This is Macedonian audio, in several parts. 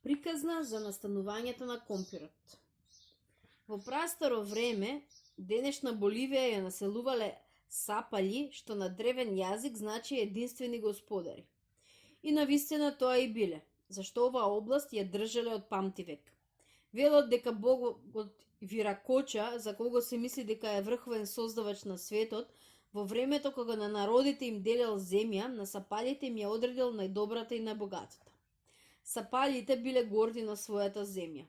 Приказна за настанувањето на компирот. Во прастаро време, денешна Боливија ја населувале сапаљи, што на древен јазик значи единствени господари. И навистина тоа и биле, зашто оваа област ја држале од памтивек. Велат дека богот Виракоча, за кого се мисли дека е врховен создавач на светот, во времето кога на народите им делел земја, на сапалите им ја одредил најдобрата и најбогатата. Сапалите биле горди на својата земја.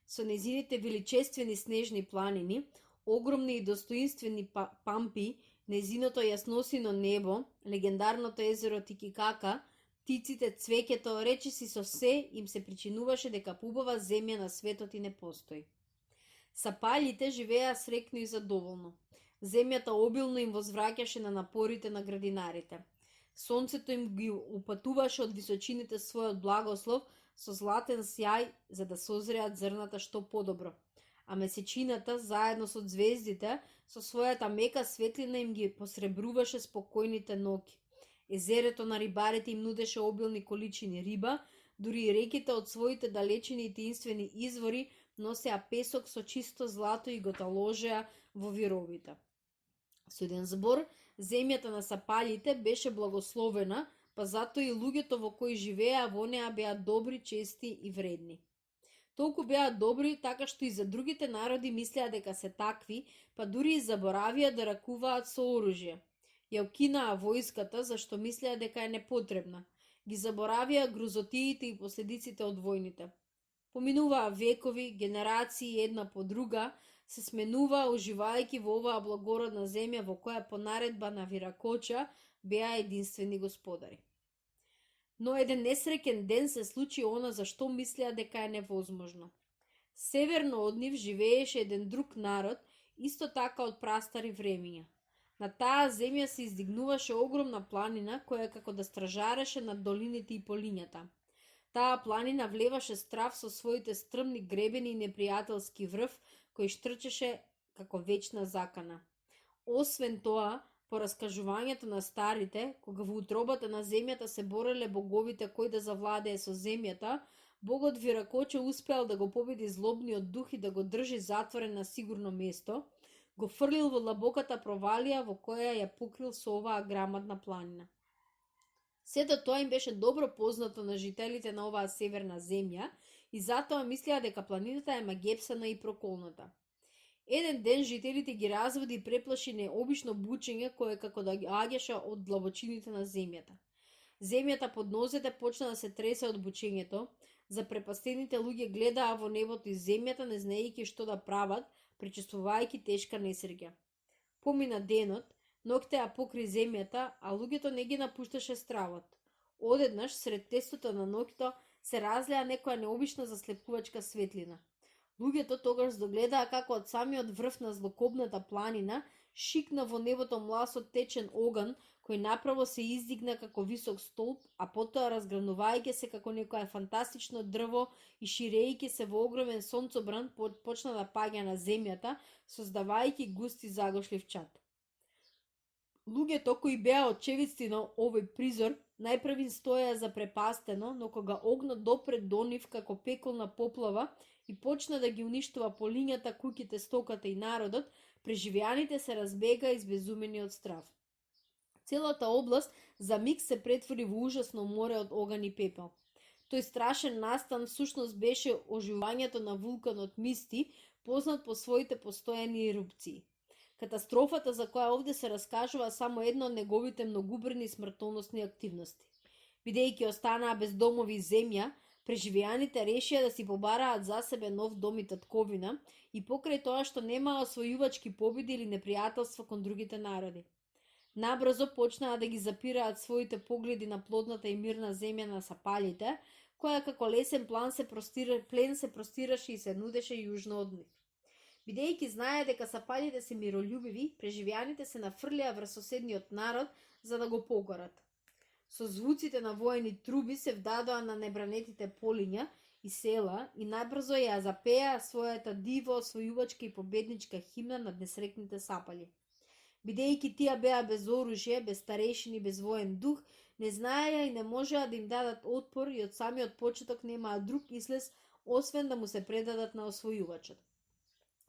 Со незините величествени снежни планини, огромни и достоинствени пампи, незиното јасносино небо, легендарното езеро Тикикака, птиците, цвеќето, речиси со се им се причинуваше дека поубава земја на светот и не постои. Сапалите живееа срекно и задоволно. Земјата обилно им возвраќаше на напорите на градинарите. Сонцето им ги упатуваше од височините својот благослов со златен сјај за да созреат зрната што подобро. А месечината, заедно со звездите, со својата мека светлина им ги посребруваше спокојните ноќи. Езерето на рибарите им нудеше обилни количини риба, дури и реките од своите далечени и таинствени извори носеа песок со чисто злато и го таложеа во вировите. Со еден збор, земјата на сапалите беше благословена, па затоа и луѓето во кои живееа во неа беа добри, чести и вредни. Толку беа добри, така што и за другите народи мислеа дека се такви, па дури и заборавија да ракуваат со оружје. Ја укинаа војската, зашто мислеа дека е непотребна. Ги заборавија грозотиите и последиците од војните. Поминуваа векови, генерации една по друга, се сменуваа уживајќи во оваа благородна земја во која по наредба на Виракоча беа единствени господари. Но еден несреќен ден се случи она за што мислеа дека е невозможно. Северно од нив живееше еден друг народ, исто така од прастари времиња. На таа земја се издигнуваше огромна планина која како да стражареше над долините и полињата. Таа планина влеваше страв со своите стрмни гребени и непријателски врв, кој штрчеше како вечна закана. Освен тоа, по раскажувањето на старите, кога во утробата на земјата се бореле боговите кој да завладее со земјата, богот Виракоче успеал да го победи злобниот дух и да го држи затворен на сигурно место, го фрлил во длабоката провалија во која ја покрил со оваа грамадна планина. Сето тоа им беше добро познато на жителите на оваа северна земја и затоа мислеа дека планината е магепсана и проколната. Еден ден жителите ги разводи и преплаши необично бучење кое како да ги аѓаше од длабочините на земјата. Земјата под нозете почна да се тресе од бучењето, запрепастените луѓе гледаа во небото и земјата не знаејќи што да прават, причувствувајќи тешка несреќа. Помина денот, ноќта ја покри земјата, а луѓето не ги напушташе стравот. Одеднаш, сред тестото на ноќто, се разлеа некоја необична заслепувачка светлина. Луѓето тогаш догледаа како од самиот врв на злокобната планина шикна во небото мласот течен оган, кој направо се издигна како висок столб, а потоа разгранувајќи се како некое фантастично дрво и ширејќи се во огромен сонцобран почна да паѓа на земјата, создавајќи густи загошлив чад. Луѓето кои беа очевидци на овој призор најпрви стоеа запрепастено, но кога огнот допре до нив како пеколна поплава и почна да ги уништува полињата, куќите, стоката и народот, преживеаните се разбега избезумени од страв. Целата област за миг се претвори во ужасно море од оган и пепел. Тој страшен настан всушност беше оживувањето на вулканот Мисти, познат по своите постојани ерупции. Катастрофата за која овде се раскажува само една од неговите многубрни и смртоносни активности. Бидејќи останаа без домови и земја, преживеаните решија да си побараат за себе нов дом и татковина и покрај тоа што немаа освојувачки победи или непријателство кон другите народи. Набрзо почнаа да ги запираат своите погледи на плодната и мирна земја на сапалите, која како лесен плен се простираше и се нудеше јужно од нив. Бидејќи знае дека сапалите се миролюбиви, преживеаните се нафрлија врз соседниот народ за да го покорат. Со звуците на воени труби се вдадоа на небранетите полиња и села и најбрзо ја запеа својата диво, освојувачка и победничка химна над несрекните сапали. Бидејќи тие беа без оружје, без старешини, без воен дух, Не знаеја и не можеа да им дадат отпор и од самиот почеток немаа друг излез, освен да му се предадат на освојувачот.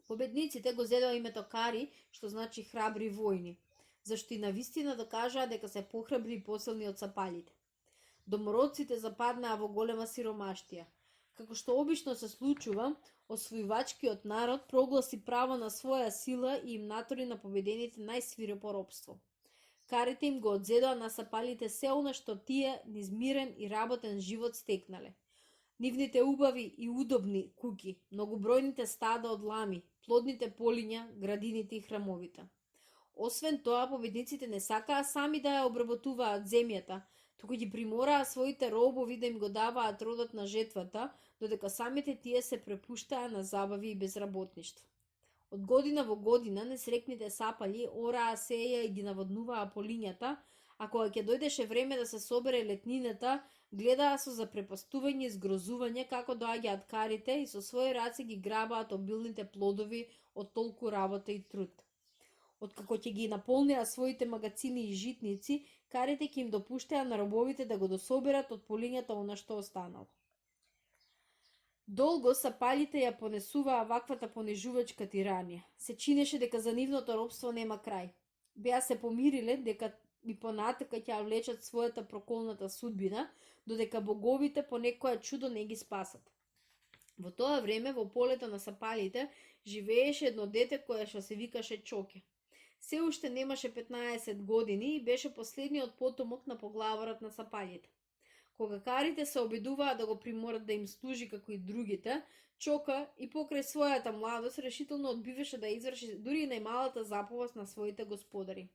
Победниците го зедоа името Кари, што значи храбри војни, зашто и навистина докажаа дека се похрабри и посилни од сапалите. Домородците западнаа во голема сиромаштија. Како што обично се случува, освојувачкиот народ прогласи право на своја сила и им натори на победените најсвирепо робство. Карите им го одзедоа на сапалите се она што тие низ мирен и работен живот стекнале. Нивните убави и удобни куќи, многобројните стада од лами, плодните полиња, градините и храмовите. Освен тоа, победниците не сакаа сами да ја обработуваат земјата, туку ги примораа своите робови да им го даваат родот на жетвата, додека самите тие се препуштаа на забави и безработништво. Од година во година несрекните сапали ораа, сеја и ги наводнуваа полињата, а кога ќе дојдеше време да се собере летнината, гледаа со запрепастување и згрозување како доаѓаат карите и со своји раце ги грабаат обилните плодови од толку работа и труд. Откако ќе ги наполнеа своите магацини и житници, карите ќе им допуштеа на робовите да го дособерат од полињата она што останало. Долго сапалите ја понесуваа ваквата понижувачка тиранија. Се чинеше дека за нивното робство нема крај. Беа се помириле дека и понатака ќе ја влечат својата проколната судбина, додека боговите по некоја чудо не ги спасат. Во тоа време, во полето на сапалите, живееше едно дете кое што се викаше Чоке. Се уште немаше 15 години и беше последниот потомок на поглаварот на сапалите. Кога карите се обидуваа да го приморат да им служи како и другите, Чока и покрај својата младост решително одбиваше да изврши дури и најмалата заповест на своите господари.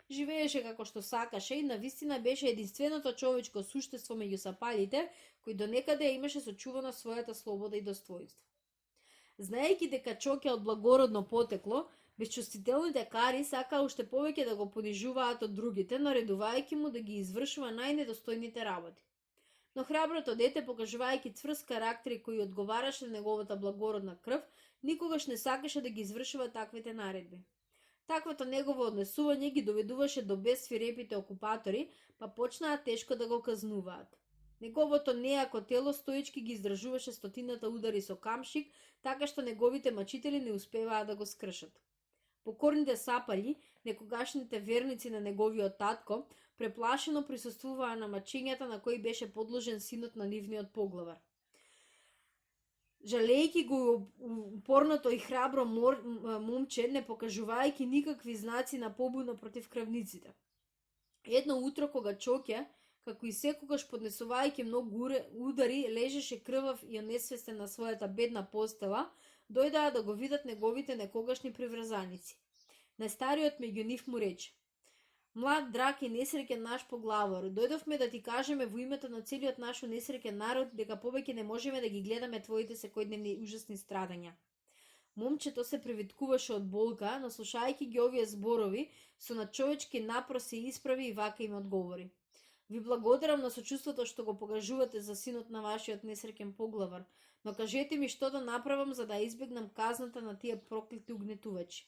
Живееше како што сакаше и навистина беше единственото човечко суштество меѓу сапалите, кој донекаде имаше сочувано својата слобода и достоинство. Знаејќи дека Чоке од благородно потекло, безчувствителните кари сакаа уште повеќе да го понижуваат од другите, наредувајќи му да ги извршува најнедостојните работи. Но храброто дете, покажувајќи цврст карактер кој одговараше на неговата благородна крв, никогаш не сакаше да ги извршува таквите наредби. Таквото негово однесување ги доведуваше до безсвирепите окупатори, па почнаа тешко да го казнуваат. Неговото нејако тело стоички ги издржуваше стотината удари со камшик, така што неговите мачители не успеваа да го скршат. Покорните сапали, некогашните верници на неговиот татко, преплашено присуствуваа на мачењата на кои беше подложен синот на нивниот поглавар. Жалејќи го упорното и храбро момче, не покажувајќи никакви знаци на побуна против крвниците. Едно утро кога Чоке, како и секогаш поднесувајќи многу удари, лежеше крвав и онесвестен на својата бедна постела, дојдаа да го видат неговите некогашни приврзаници. Најстариот меѓу нив му рече: "Млад, драг и несреќен наш поглавар, дојдовме да ти кажеме во името на целиот наш несреќен народ дека повеќе не можеме да ги гледаме твоите секојдневни ужасни страдања." Момчето се привиткуваше од болка, но слушајќи ги овие зборови, со надчовечки напор се исправи и вака им одговори: "Ви благодарам на сочувството што го покажувате за синот на вашиот несреќен поглавар, но кажете ми што да направам за да избегнам казната на тие проклети угнетувачи."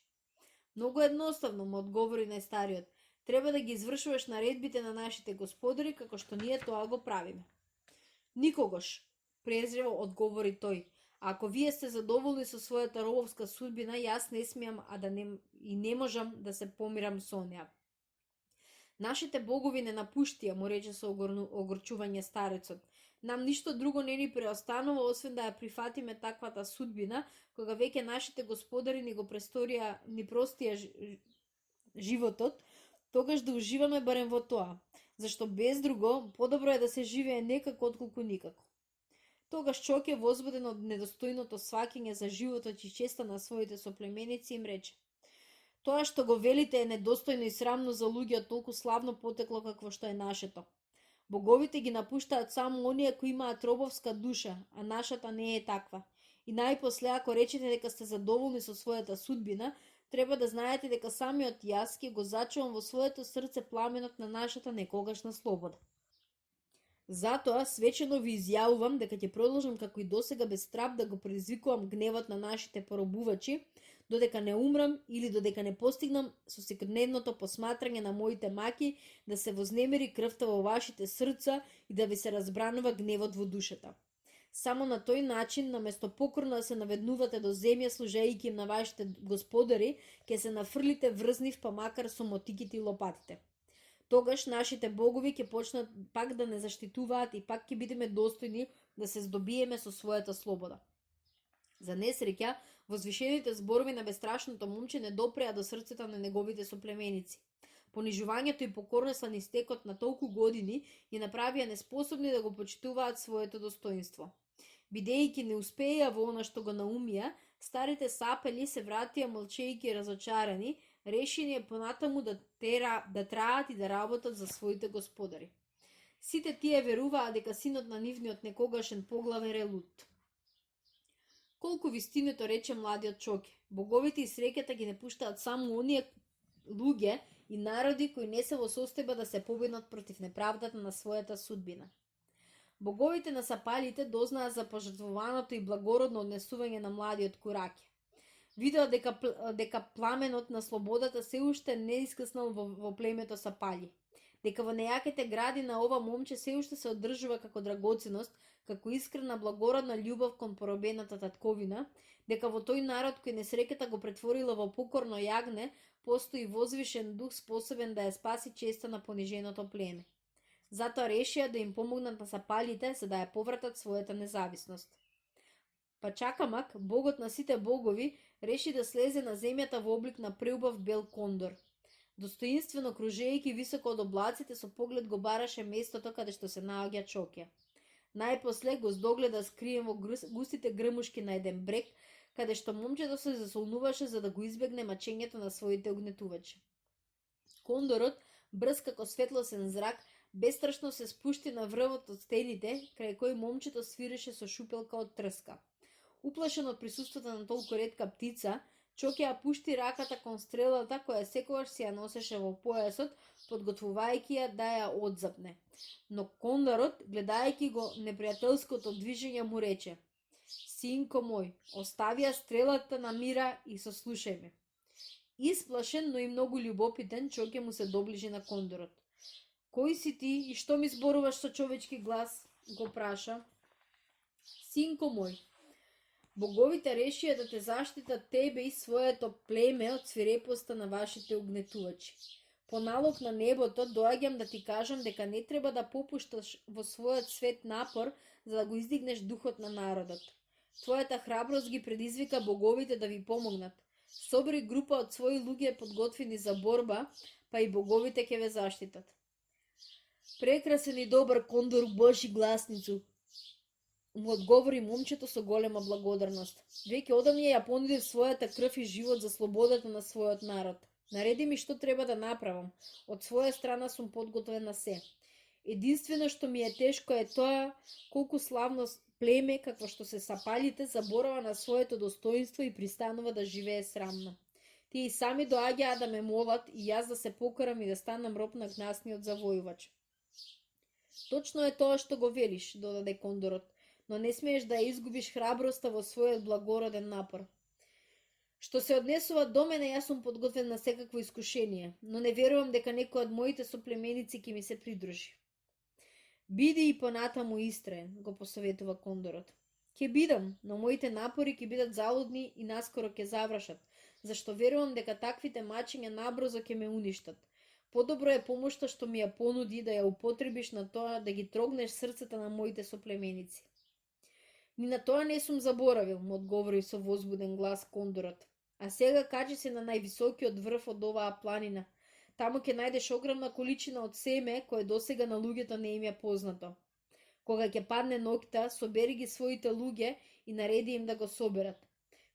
"Многу едноставно," му одговори најстариот. "Треба да ги извршуваш наредбите на нашите господари како што ние тоа го правиме." "Никогаш," презриво одговори тој. "А ако вие сте задоволни со својата робовска судбина, јас не смеам, не можам да се помирам со неа." "Нашите богови не напуштија," му рече со огорчување старецот. "Нам ништо друго не ни преостанува освен да ја прифатиме таквата судбина, кога веќе нашите господари ни простија животот, тогаш да уживаме барем во тоа, зашто без друго подобро е да се живее некако отколку никако." Тогаш Чоке, возбуден од недостојното сваќање за животот и честа на своите соплеменици, им рече: "Тоа што го велите е недостојно и срамно за луѓе од толку славно потекло какво што е нашето. Боговите ги напуштаат само оние кои имаат робовска душа, а нашата не е таква. И најпосле, ако речете дека сте задоволни со својата судбина, треба да знаете дека самиот јас ќе го зачувам во своето срце пламенот на нашата некогашна слобода. Затоа свечено ви изјавувам дека ќе продолжам како и досега без страв да го предизвикувам гневот на нашите поробувачи, додека не умрам или додека не постигнам со секојдневното посматрање на моите маки да се вознемери крвта во вашите срца и да ви се разбранува гневот во душата. Само на тој начин, наместо покорно да се наведнувате до земја служејќи им на вашите господари, ќе се нафрлите врз нив, па макар со мотиките и лопатите. Тогаш нашите богови ќе почнат пак да не заштитуваат и пак ќе бидеме достојни да се здобиеме со својата слобода. За несреќа, возвишените зборови на бестрашното момче не допреа до срцето на неговите соплеменици. Понижувањето и покорноста низ текот на толку години ги направија неспособни да го почитуваат своето достоинство. Бидејќи не успеја во она што го наумија, старите сапели се вратија молчејќи разочарани, решени понатаму да траат и да работат за своите господари. Сите тие веруваа дека синот на нивниот некогашен поглавен е луд. Колку вистинито рече младиот Чоке, боговите и среќата ги не пуштаат само оние луѓе и народи кои не се во состојба да се победнат против неправдата на својата судбина. Боговите на сапалите дознаа за пожртвуваното и благородно однесување на младиот Кураке. Видеа дека пламенот на слободата се уште не искаснал во племето Сапали, дека во нејаките гради на ова момче се уште се одржува како драгоценост, како искрена благородна љубов кон поробената татковина, дека во тој народ кој несреќата го претворила во покорно јагне, постои возвишен дух способен да ја спаси честа на пониженото племе. Затоа решија да им помогнат на сапалите за да ја повратат својата независност. Па чакамак, богот на сите богови, реши да слезе на земјата во облик на преубав бел кондор. Достоинствено кружејќи високо од облаците, со поглед го бараше местото каде што се наоѓа Чоке. Најпосле го здогледа скриен во густите грмушки на еден брег, каде што момчето се засолнуваше за да го избегне мачењето на своите огнетувачи. Кондорот, брз како светлосен зрак, бестрашно се спушти на врвот од стените, крај кој момчето свиреше со шупелка од трска. Уплашен од присуството на толку ретка птица, Чоке ја пушти раката кон стрелата која секогаш си ја носеше во појасот, подготвувајќи ја да ја одзапне. Но кондорот, гледајќи го непријателското движење, му рече: "Синко мој, остави ја стрелата на мира и сослушај ме." Исплашен, но и многу љубопитен, Чоке му се доближи на кондорот. "Кој си ти и што ми зборуваш со човечки глас?" го праша. "Синко мој, боговите решија да те заштитат тебе и своето племе од свирепоста на вашите угнетувачи. По налог на небото доаѓам да ти кажам дека не треба да попушташ во својот свет напор за да го издигнеш духот на народот. Твојата храброст ги предизвика боговите да ви помогнат. Собери група од своји луѓе подготвени за борба, па и боговите ќе ве заштитат." "Прекрасен и добар кондор Божи гласницу," му одговори момчето со голема благодарност. "Веќе одамна ја понудив својата крв и живот за слободата на својот народ. Нареди ми што треба да направам. Од своја страна сум подготвен на се. Единствено што ми е тешко е тоа колку славно племе какво што се сапалите заборава на своето достоинство и пристанува да живее срамно. Тие и сами доаѓаа да ме молат и јас да се покорам и да станам роб на гнасниот завојувач." "Точно е тоа што го велиш," додаде кондорот, "но не смееш да ја изгубиш храброста во својот благороден напор. Што се однесува до мене, јас сум подготвен на секакво искушение, но не верувам дека некој од моите соплеменици ќе ми се придружи." "Биди и понатаму истраен," го посоветува кондорот. "Ќе бидам, но моите напори ќе бидат залудни и наскоро ќе завршат, зашто верувам дека таквите мачења набрзо ќе ме уништат. Подобро е помошта што ми ја понуди да ја употребиш на тоа да ги трогнеш срцата на моите соплеменици." "Ни на тоа не сум заборавил," му одговори со возбуден глас кондорот. "А сега качи се на највисокиот врв од оваа планина. Таму ќе најдеш огромна количина од семе кое досега на луѓето не им е познато. Кога ќе падне ноќта, собери ги своите луѓе и нареди им да го соберат.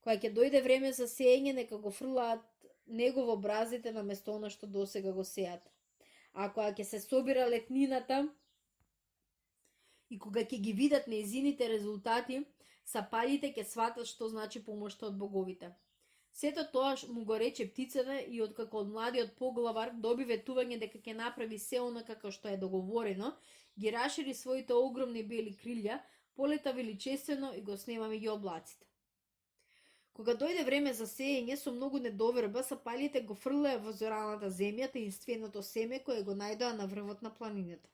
Кога ќе дојде време за сеење, нека го фрлаат него во бразите наместо она што досега го сеат. А кога ќе се собира летнината и кога ќе ги видат нејзините резултати, сапалите ќе сватат што значи помошта од боговите." Сето тоа му го рече птицата и откако од младиот поглавар доби ветување дека ќе направи се она како што е договорено, ги расшири своите огромни бели крилја, полета величествено и го снема меѓу облаците. Кога дојде време за сеење со многу недоверба, сапалите го фрлеа во зораната земја таинственото семе кое го најдоа на врвот на планината.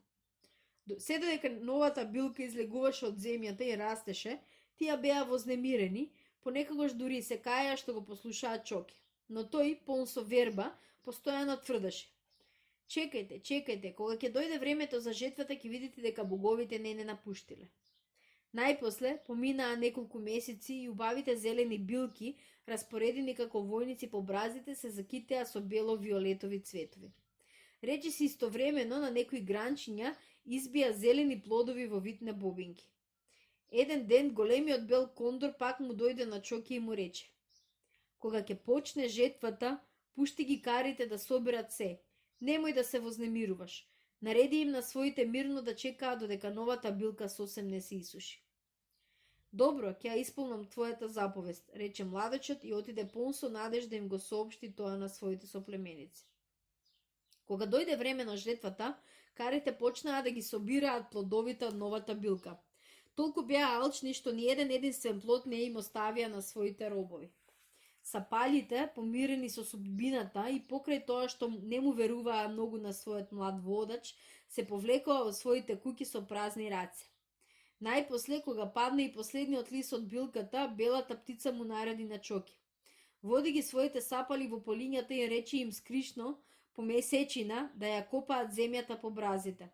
Се додека новата билка излегуваше од земјата и растеше, тие беа вознемирени, понекогаш дури се каја што го послушаат Чоке. Но тој, полн со верба, постојано тврдеше: чекајте, чекајте, кога ќе дојде времето за жетвата ќе видите дека боговите не напуштиле. Најпосле, поминаа неколку месеци и убавите зелени билки, распоредени како војници по бразите, се закитеа со бело-виолетови цветови. Речиси истовремено на некои гранчиња избија зелени плодови во вид на бобинки. Еден ден големиот бел кондор пак му дојде на Чоке и му рече: кога ќе почне жетвата, пушти ги карите да соберат се. Немој да се вознемируваш. Нареди им на своите мирно да чекаат додека новата билка сосем не се исуши. Добро, ќе ја исполнам твојата заповест, рече младечот и отиде полн со надеж да им го соопшти тоа на своите соплеменици. Кога дојде време на жетвата, карите почнаа да ги собираат плодовите од новата билка. Толку беа алчни што ни еден единствен плод не им оставија на своите робови. Сапалите, помирени со судбината и покрај тоа што не му веруваа многу на својот млад водач, се повлекоа во своите куќи со празни раце. Најпосле, кога падна и последниот лист од билката, белата птица му нареди на Чоке: води ги своите сапали во полињата и речи им скришно, по месечина, да ја копаат земјата по бразите.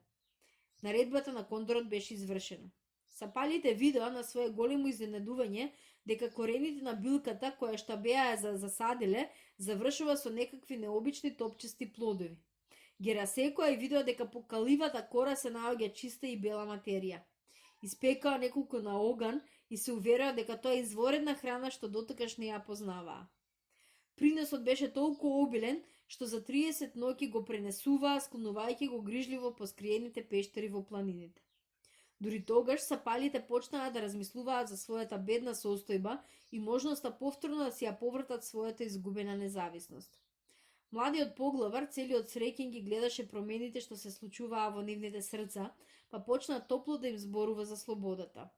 Наредбата на кондорот беше извршена. Сапалите видоа на свое големо изненадување дека корените на билката, која што беа засадиле, завршува со некакви необични топчести плодови. Ги расекоа и видоа дека по каливата кора се наоѓа чиста и бела материја. Испекаа неколку на оган и се увераа дека тоа е изворедна храна што дотокаш не ја познаваа. Приносот беше толку обилен што за 30 ноќи го пренесуваа, склонувајќи го грижливо по скриените пештери во планините. Дури тогаш сапалите почнаа да размислуваат за својата бедна состојба и можноста повторно да си ја повратат својата изгубена независност. Младиот поглавар, целиот среќен, ги гледаше промените што се случуваа во нивните срца, па почна топло да им зборува за слободата.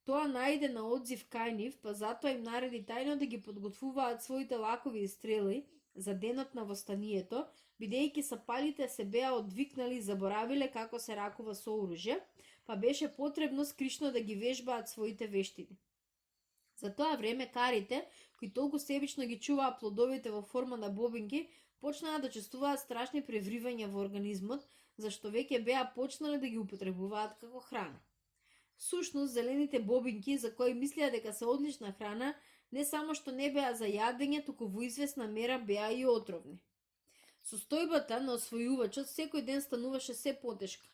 Тоа најде на одзив кај нив, па затоа им нареди тајно да ги подготвуваат своите лакови и стрели за денот на востанието, бидејќи сапалите се беа одвикнали и заборавиле како се ракува со оружје, па беше потребно скришно да ги вежбаат своите вештини. За тоа време карите, кои толку себично ги чуваа плодовите во форма на бобинки, почнаа да чувствуваат страшни превривања во организмот, зашто веќе беа почнале да ги употребуваат како храна. Сушност, зелените бобинки, за кои мислеа дека се одлична храна, не само што не беа за јадење, туку во известна мера беа и отровни. Состојбата на освојувачот секој ден стануваше се потешка.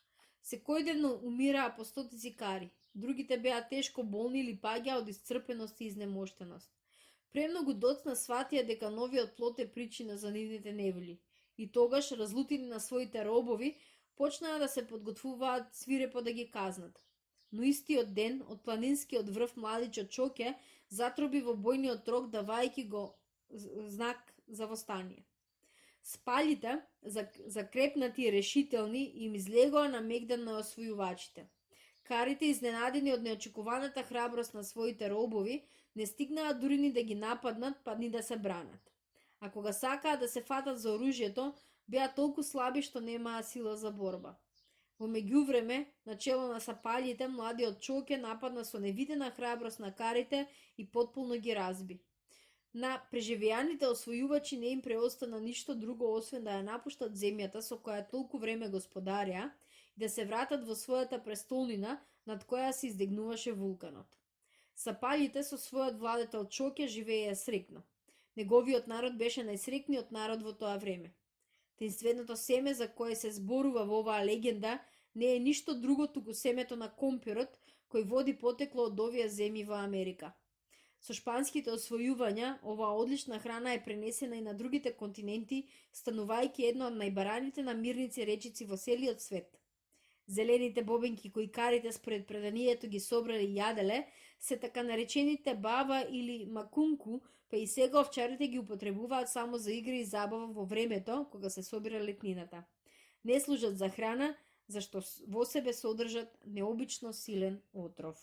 Секојдневно умираа по стотици кари. Другите беа тешко болни или паѓаа од исцрпеност и изнемоштеност. Премногу доцна сватија дека новиот плод е причина за нивните неволи. И тогаш, разлутени на своите робови, почнаа да се подготвуваат свирепо да ги казнат. Но истиот ден, од планинскиот врв младичот Чоке затроби во бојниот трог, давајќи го знак за востание. Спалите, закрепнати и решителни, им излегоа на мегдан на освојувачите. Карите, изненадени од неочекуваната храброст на своите робови, не стигнаа дури ни да ги нападнат, па ни да се бранат. А кога сакаа да се фатат за оружјето, беа толку слаби што немаа сила за борба. Во меѓувреме, начело на сапалите, младиот Чоке нападна со невидена храброст на карите и потполно ги разби. На преживеаните освојувачи не им преостана ништо друго освен да ја напуштат земјата со која толку време господареа и да се вратат во својата престолнина над која се издигнуваше вулканот. Сапалите со својот владетел Чоке живееја срекно. Неговиот народ беше најсрекниот народ во тоа време. Таинственото семе за кое се зборува во оваа легенда не е ништо друго туку семето на компирот кој води потекло од овие земји во Америка. Со шпанските освојувања, оваа одлична храна е пренесена и на другите континенти, станувајќи една од најбараните намирници речици во целиот свет. Зелените бобинки кои карите според преданието ги собрали и јаделе, се така наречените баба или макунку, па и сега овчарите ги употребуваат само за игри и забава во времето кога се собира летнината. Не служат за храна, зашто во себе содржат необично силен отров.